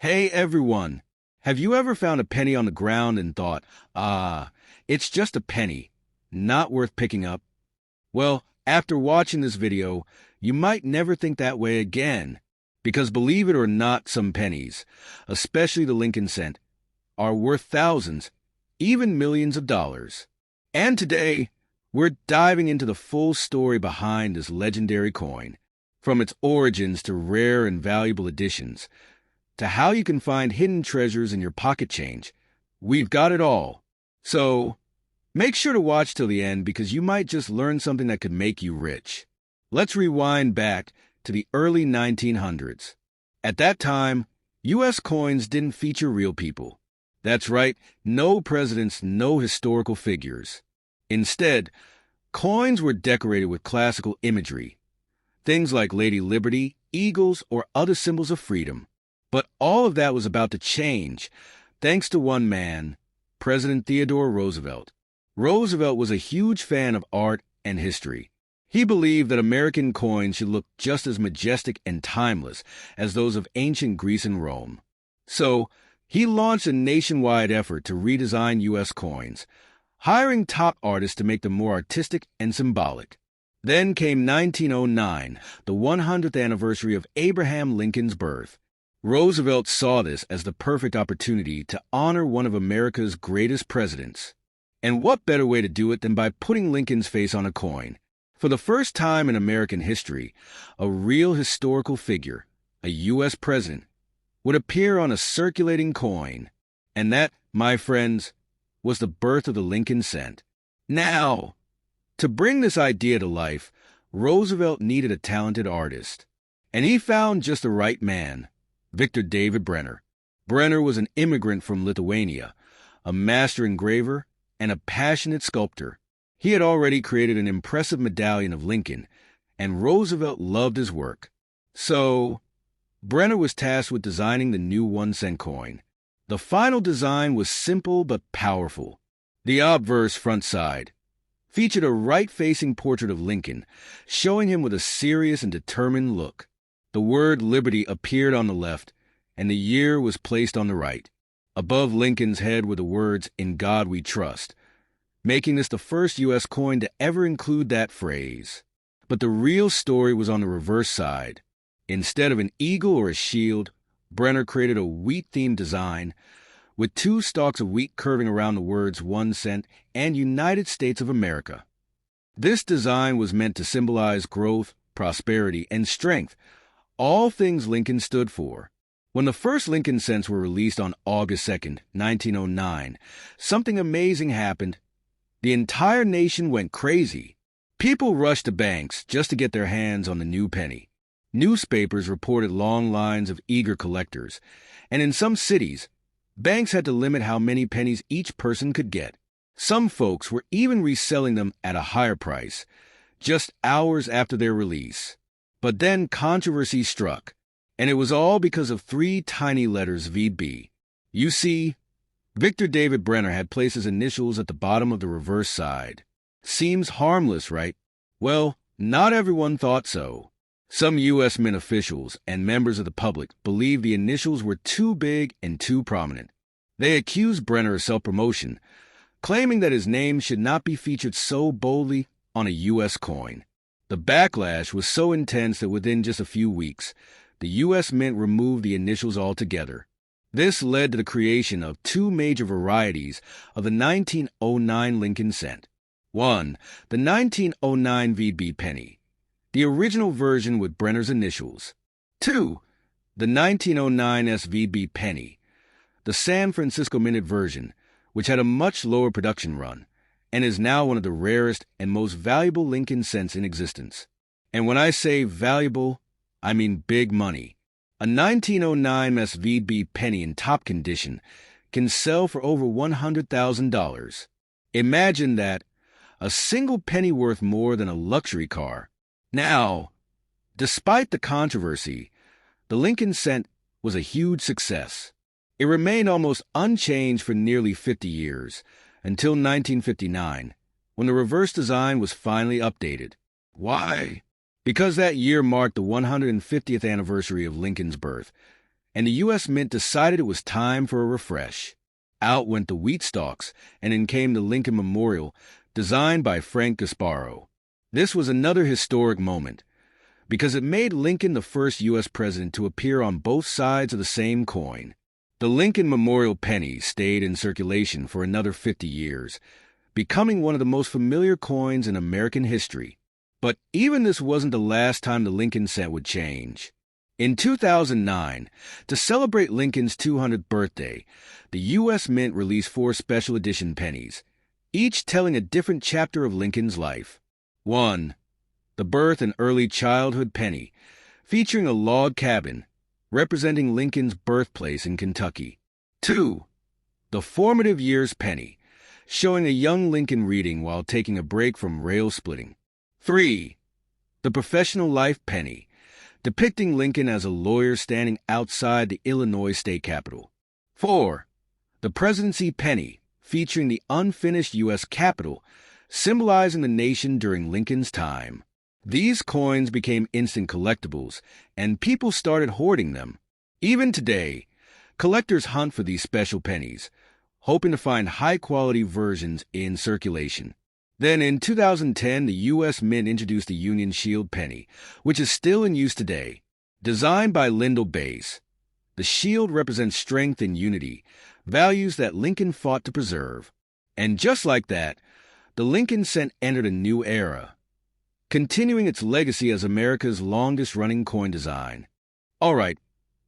Hey everyone, have you ever found a penny on the ground and thought, it's just a penny, not worth picking up? Well, after watching this video, you might never think that way again, because believe it or not, some pennies, especially the Lincoln cent, are worth thousands, even millions of dollars. And today, we're diving into the full story behind this legendary coin, from its origins to rare and valuable editions, to how you can find hidden treasures in your pocket change. We've got it all. So, make sure to watch till the end because you might just learn something that could make you rich. Let's rewind back to the early 1900s. At that time, U.S. coins didn't feature real people. That's right, no presidents, no historical figures. Instead, coins were decorated with classical imagery, things like Lady Liberty, eagles, or other symbols of freedom. But all of that was about to change, thanks to one man, President Theodore Roosevelt. Roosevelt was a huge fan of art and history. He believed that American coins should look just as majestic and timeless as those of ancient Greece and Rome. So, he launched a nationwide effort to redesign U.S. coins, hiring top artists to make them more artistic and symbolic. Then came 1909, the 100th anniversary of Abraham Lincoln's birth. Roosevelt saw this as the perfect opportunity to honor one of America's greatest presidents. And what better way to do it than by putting Lincoln's face on a coin? For the first time in American history, a real historical figure, a U.S. president, would appear on a circulating coin. And that, my friends, was the birth of the Lincoln cent. Now, to bring this idea to life, Roosevelt needed a talented artist. And he found just the right man. Victor David Brenner. Brenner was an immigrant from Lithuania, a master engraver, and a passionate sculptor. He had already created an impressive medallion of Lincoln, and Roosevelt loved his work. So, Brenner was tasked with designing the new 1-cent coin. The final design was simple but powerful. The obverse front side featured a right-facing portrait of Lincoln, showing him with a serious and determined look. The word Liberty appeared on the left, and the year was placed on the right. Above Lincoln's head were the words, "In God We Trust," making this the first U.S. coin to ever include that phrase. But the real story was on the reverse side. Instead of an eagle or a shield, Brenner created a wheat-themed design, with 2 stalks of wheat curving around the words 1 cent and United States of America. This design was meant to symbolize growth, prosperity, and strength, all things Lincoln stood for. When the first Lincoln cents were released on August 2nd, 1909, something amazing happened. The entire nation went crazy. People rushed to banks just to get their hands on the new penny. Newspapers reported long lines of eager collectors, and in some cities, banks had to limit how many pennies each person could get. Some folks were even reselling them at a higher price, just hours after their release. But then controversy struck, and it was all because of 3 tiny letters VB. You see, Victor David Brenner had placed his initials at the bottom of the reverse side. Seems harmless, right? Well, not everyone thought so. Some U.S. Mint officials and members of the public believed the initials were too big and too prominent. They accused Brenner of self-promotion, claiming that his name should not be featured so boldly on a U.S. coin. The backlash was so intense that within just a few weeks, the U.S. Mint removed the initials altogether. This led to the creation of 2 major varieties of the 1909 Lincoln cent. 1. The 1909 VB penny, the original version with Brenner's initials. 2. The 1909 SVB penny, the San Francisco minted version, which had a much lower production run, and is now one of the rarest and most valuable Lincoln cents in existence. And when I say valuable, I mean big money. A 1909 SVB penny in top condition can sell for over $100,000. Imagine that, a single penny worth more than a luxury car. Now, despite the controversy, the Lincoln cent was a huge success. It remained almost unchanged for nearly 50 years, until 1959, when the reverse design was finally updated. Why? Because that year marked the 150th anniversary of Lincoln's birth, and the U.S. Mint decided it was time for a refresh. Out went the wheat stalks, and in came the Lincoln Memorial, designed by Frank Gasparo. This was another historic moment, because it made Lincoln the first U.S. president to appear on both sides of the same coin. The Lincoln Memorial penny stayed in circulation for another 50 years, becoming one of the most familiar coins in American history. But even this wasn't the last time the Lincoln cent would change. In 2009, to celebrate Lincoln's 200th birthday, the U.S. Mint released 4 special edition pennies, each telling a different chapter of Lincoln's life. 1. The Birth and Early Childhood Penny, featuring a log cabin representing Lincoln's birthplace in Kentucky. 2. The Formative Years Penny, showing a young Lincoln reading while taking a break from rail splitting. 3. The Professional Life Penny, depicting Lincoln as a lawyer standing outside the Illinois state capitol. 4. The Presidency Penny, featuring the unfinished U.S. Capitol, symbolizing the nation during Lincoln's time. These coins became instant collectibles, and people started hoarding them. Even today, collectors hunt for these special pennies, hoping to find high-quality versions in circulation. Then in 2010, the U.S. Mint introduced the Union Shield penny, which is still in use today. Designed by Lyndall Bass, the shield represents strength and unity, values that Lincoln fought to preserve. And just like that, the Lincoln cent entered a new era, continuing its legacy as America's longest-running coin design. All right,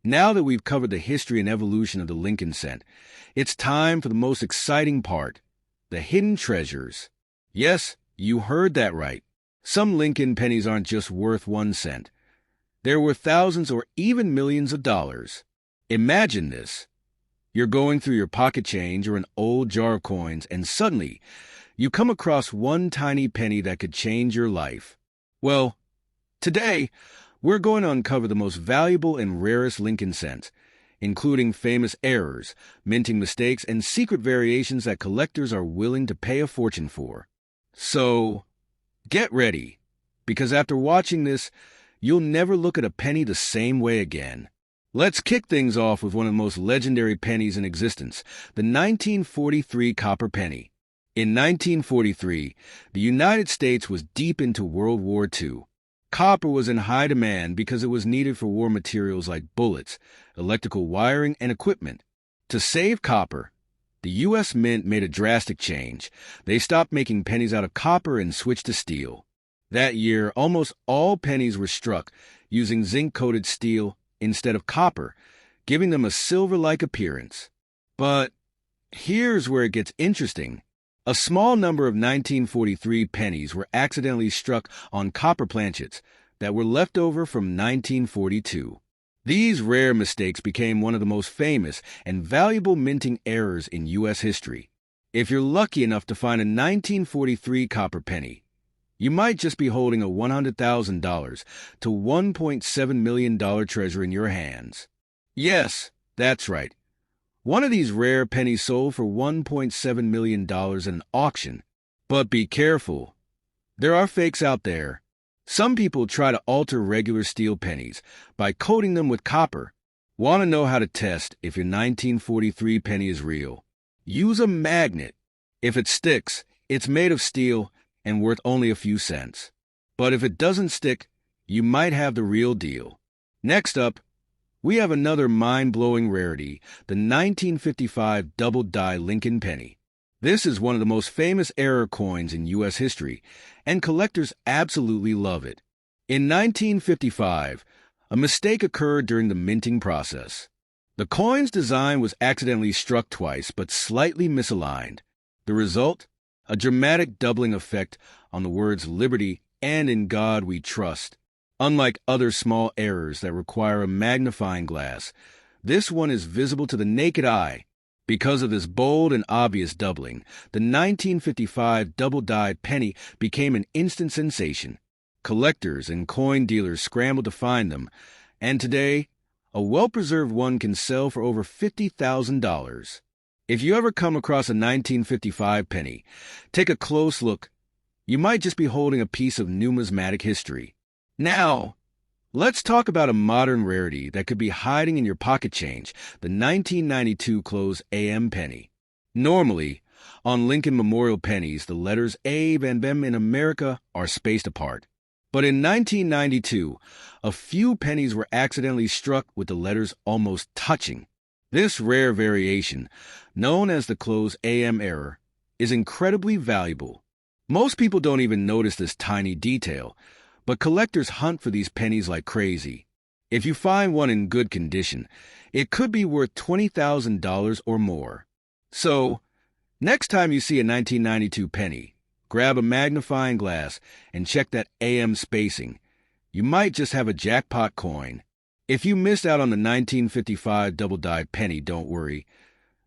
now that we've covered the history and evolution of the Lincoln cent, it's time for the most exciting part, the hidden treasures. Yes, you heard that right. Some Lincoln pennies aren't just worth 1 cent. They're worth thousands or even millions of dollars. Imagine this. You're going through your pocket change or an old jar of coins, and suddenly, you come across one tiny penny that could change your life. Well, today, we're going to uncover the most valuable and rarest Lincoln cents, including famous errors, minting mistakes, and secret variations that collectors are willing to pay a fortune for. So, get ready, because after watching this, you'll never look at a penny the same way again. Let's kick things off with one of the most legendary pennies in existence, the 1943 copper penny. In 1943, the United States was deep into World War II. Copper was in high demand because it was needed for war materials like bullets, electrical wiring, and equipment. To save copper, the U.S. Mint made a drastic change. They stopped making pennies out of copper and switched to steel. That year, almost all pennies were struck using zinc-coated steel instead of copper, giving them a silver-like appearance. But here's where it gets interesting. A small number of 1943 pennies were accidentally struck on copper planchets that were left over from 1942. These rare mistakes became one of the most famous and valuable minting errors in U.S. history. If you're lucky enough to find a 1943 copper penny, you might just be holding a $100,000 to $1.7 million treasure in your hands. Yes, that's right. One of these rare pennies sold for $1.7 million in an auction. But be careful. There are fakes out there. Some people try to alter regular steel pennies by coating them with copper. Want to know how to test if your 1943 penny is real? Use a magnet. If it sticks, it's made of steel and worth only a few cents. But if it doesn't stick, you might have the real deal. Next up, we have another mind-blowing rarity, the 1955 double-die Lincoln penny. This is one of the most famous error coins in U.S. history, and collectors absolutely love it. In 1955, a mistake occurred during the minting process. The coin's design was accidentally struck twice, but slightly misaligned. The result? A dramatic doubling effect on the words Liberty and In God We Trust. Unlike other small errors that require a magnifying glass, this one is visible to the naked eye. Because of this bold and obvious doubling, the 1955 double-dyed penny became an instant sensation. Collectors and coin dealers scrambled to find them, and today, a well-preserved one can sell for over $50,000. If you ever come across a 1955 penny, take a close look. You might just be holding a piece of numismatic history. Now, Let's talk about a modern rarity that could be hiding in your pocket change, the 1992 close AM penny. Normally, on Lincoln Memorial pennies, the letters A and BEM in America are spaced apart. But in 1992, a few pennies were accidentally struck with the letters almost touching. This rare variation, known as the close AM error, is incredibly valuable. Most people don't even notice this tiny detail, but collectors hunt for these pennies like crazy. If you find one in good condition, it could be worth $20,000 or more. So, next time you see a 1992 penny, grab a magnifying glass and check that AM spacing. You might just have a jackpot coin. If you missed out on the 1955 double-dyed penny, don't worry.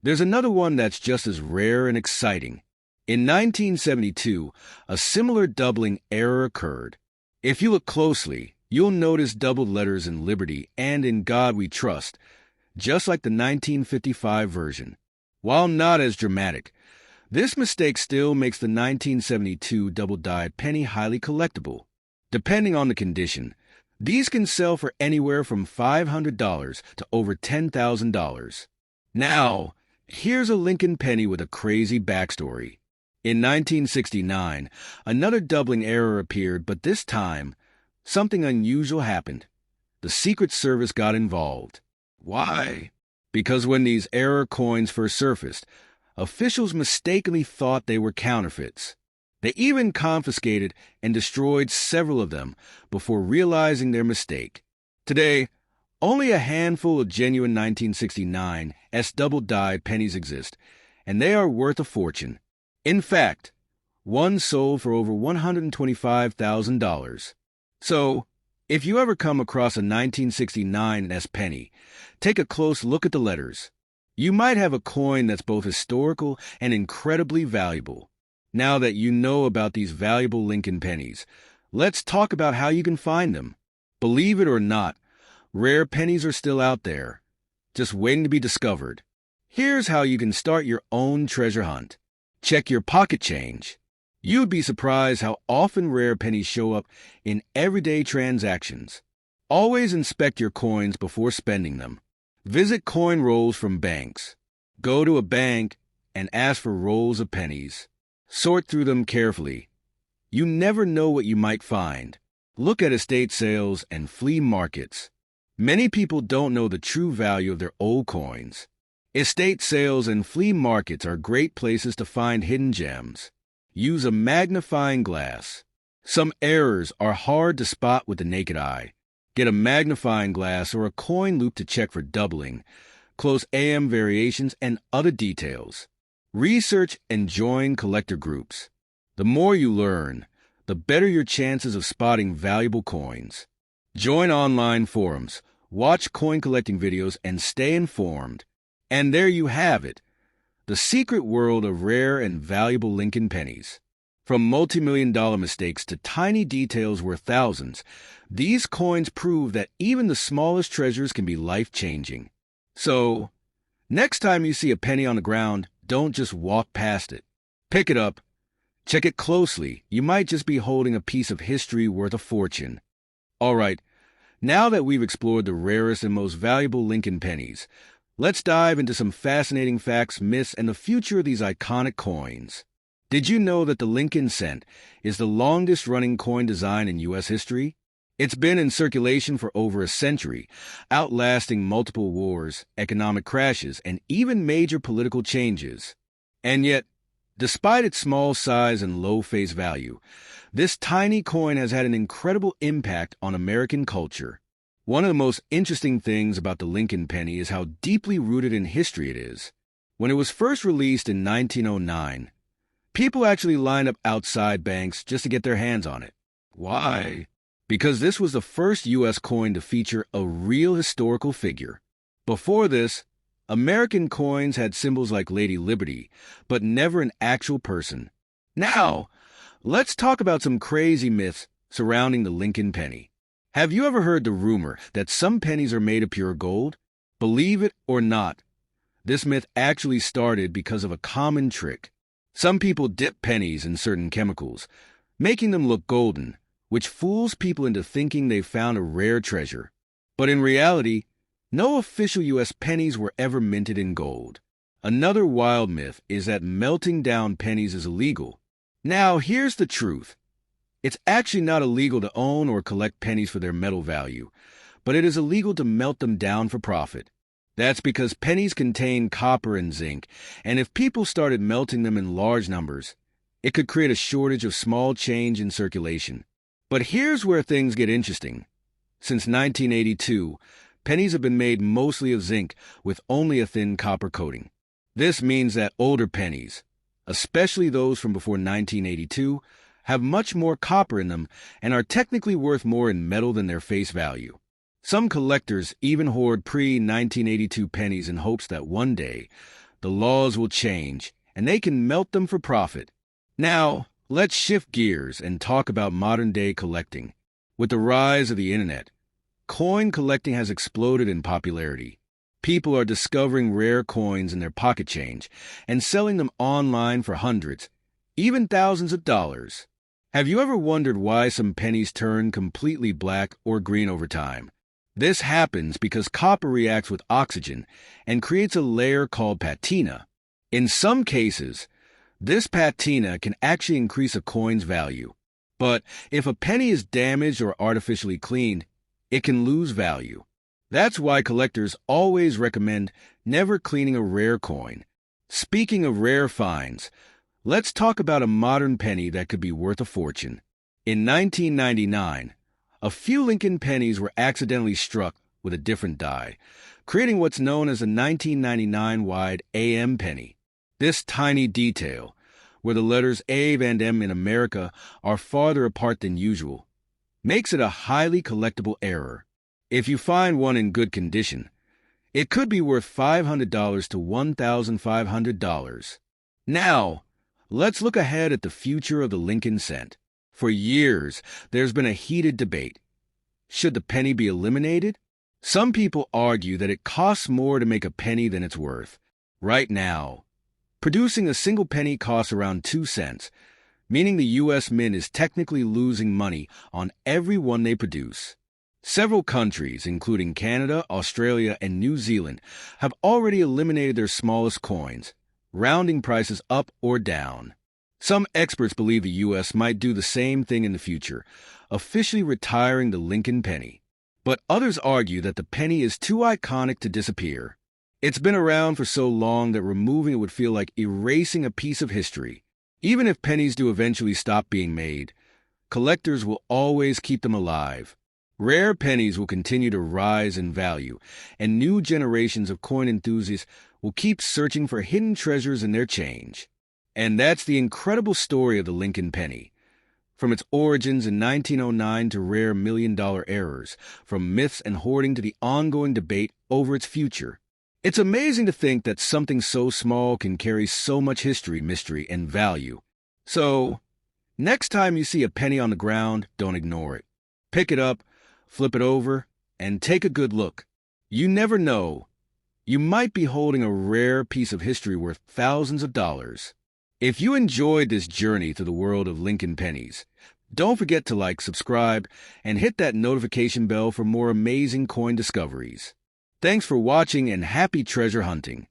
There's another one that's just as rare and exciting. In 1972, a similar doubling error occurred. If you look closely, you'll notice doubled letters in Liberty and In God We Trust, just like the 1955 version. While not as dramatic, this mistake still makes the 1972 double-dyed penny highly collectible. Depending on the condition, these can sell for anywhere from $500 to over $10,000. Now, here's a Lincoln penny with a crazy backstory. In 1969, another doubling error appeared, but this time, something unusual happened. The Secret Service got involved. Why? Because when these error coins first surfaced, officials mistakenly thought they were counterfeits. They even confiscated and destroyed several of them before realizing their mistake. Today, only a handful of genuine 1969 S double-dyed pennies exist, and they are worth a fortune. In fact, one sold for over $125,000. So, if you ever come across a 1969 S penny, take a close look at the letters. You might have a coin that's both historical and incredibly valuable. Now that you know about these valuable Lincoln pennies, let's talk about how you can find them. Believe it or not, rare pennies are still out there, just waiting to be discovered. Here's how you can start your own treasure hunt. Check your pocket change. You'd be surprised how often rare pennies show up in everyday transactions. Always inspect your coins before spending them. Visit coin rolls from banks. Go to a bank and ask for rolls of pennies. Sort through them carefully. You never know what you might find. Look at estate sales and flea markets. Many people don't know the true value of their old coins. Estate sales and flea markets are great places to find hidden gems. Use a magnifying glass. Some errors are hard to spot with the naked eye. Get a magnifying glass or a coin loop to check for doubling, close AM variations, and other details. Research and join collector groups. The more you learn, the better your chances of spotting valuable coins. Join online forums, watch coin collecting videos, and stay informed. And there you have it, the secret world of rare and valuable Lincoln pennies. From multi-million-dollar mistakes to tiny details worth thousands, these coins prove that even the smallest treasures can be life-changing. So, next time you see a penny on the ground, don't just walk past it. Pick it up. Check it closely. You might just be holding a piece of history worth a fortune. All right, now that we've explored the rarest and most valuable Lincoln pennies, let's dive into some fascinating facts, myths, and the future of these iconic coins. Did you know that the Lincoln cent is the longest-running coin design in U.S. history? It's been in circulation for over a century, outlasting multiple wars, economic crashes, and even major political changes. And yet, despite its small size and low face value, this tiny coin has had an incredible impact on American culture. One of the most interesting things about the Lincoln penny is how deeply rooted in history it is. When it was first released in 1909, people actually lined up outside banks just to get their hands on it. Why? Because this was the first U.S. coin to feature a real historical figure. Before this, American coins had symbols like Lady Liberty, but never an actual person. Now, let's talk about some crazy myths surrounding the Lincoln penny. Have you ever heard the rumor that some pennies are made of pure gold? Believe it or not, this myth actually started because of a common trick. Some people dip pennies in certain chemicals, making them look golden, which fools people into thinking they've found a rare treasure. But in reality, no official U.S. pennies were ever minted in gold. Another wild myth is that melting down pennies is illegal. Now, here's the truth. It's actually not illegal to own or collect pennies for their metal value, but it is illegal to melt them down for profit. That's because pennies contain copper and zinc, and if people started melting them in large numbers, it could create a shortage of small change in circulation. But here's where things get interesting. Since 1982, pennies have been made mostly of zinc with only a thin copper coating. This means that older pennies, especially those from before 1982, have much more copper in them and are technically worth more in metal than their face value. Some collectors even hoard pre-1982 pennies in hopes that one day the laws will change and they can melt them for profit. Now, let's shift gears and talk about modern-day collecting. With the rise of the internet, coin collecting has exploded in popularity. People are discovering rare coins in their pocket change and selling them online for hundreds, even thousands of dollars. Have you ever wondered why some pennies turn completely black or green over time? This happens because copper reacts with oxygen and creates a layer called patina. In some cases, this patina can actually increase a coin's value. But if a penny is damaged or artificially cleaned, it can lose value. That's why collectors always recommend never cleaning a rare coin. Speaking of rare finds, let's talk about a modern penny that could be worth a fortune. In 1999, a few Lincoln pennies were accidentally struck with a different die, creating what's known as a 1999 wide AM penny. This tiny detail, where the letters A and M in America are farther apart than usual, makes it a highly collectible error. If you find one in good condition, it could be worth $500 to $1,500. Now, let's look ahead at the future of the Lincoln cent. For years, there's been a heated debate. Should the penny be eliminated? Some people argue that it costs more to make a penny than it's worth. Right now, producing a single penny costs around 2 cents, meaning the U.S. Mint is technically losing money on every one they produce. Several countries, including Canada, Australia, and New Zealand, have already eliminated their smallest coins, rounding prices up or down. Some experts believe the U.S. might do the same thing in the future, officially retiring the Lincoln penny. But others argue that the penny is too iconic to disappear. It's been around for so long that removing it would feel like erasing a piece of history. Even if pennies do eventually stop being made, collectors will always keep them alive. Rare pennies will continue to rise in value, and new generations of coin enthusiasts will keep searching for hidden treasures in their change. And that's the incredible story of the Lincoln penny. From its origins in 1909 to rare million-dollar errors, from myths and hoarding to the ongoing debate over its future. It's amazing to think that something so small can carry so much history, mystery, and value. So, next time you see a penny on the ground, don't ignore it. Pick it up, flip it over, and take a good look. You never know. You might be holding a rare piece of history worth thousands of dollars. If you enjoyed this journey through the world of Lincoln pennies, don't forget to like, subscribe, and hit that notification bell for more amazing coin discoveries. Thanks for watching and happy treasure hunting.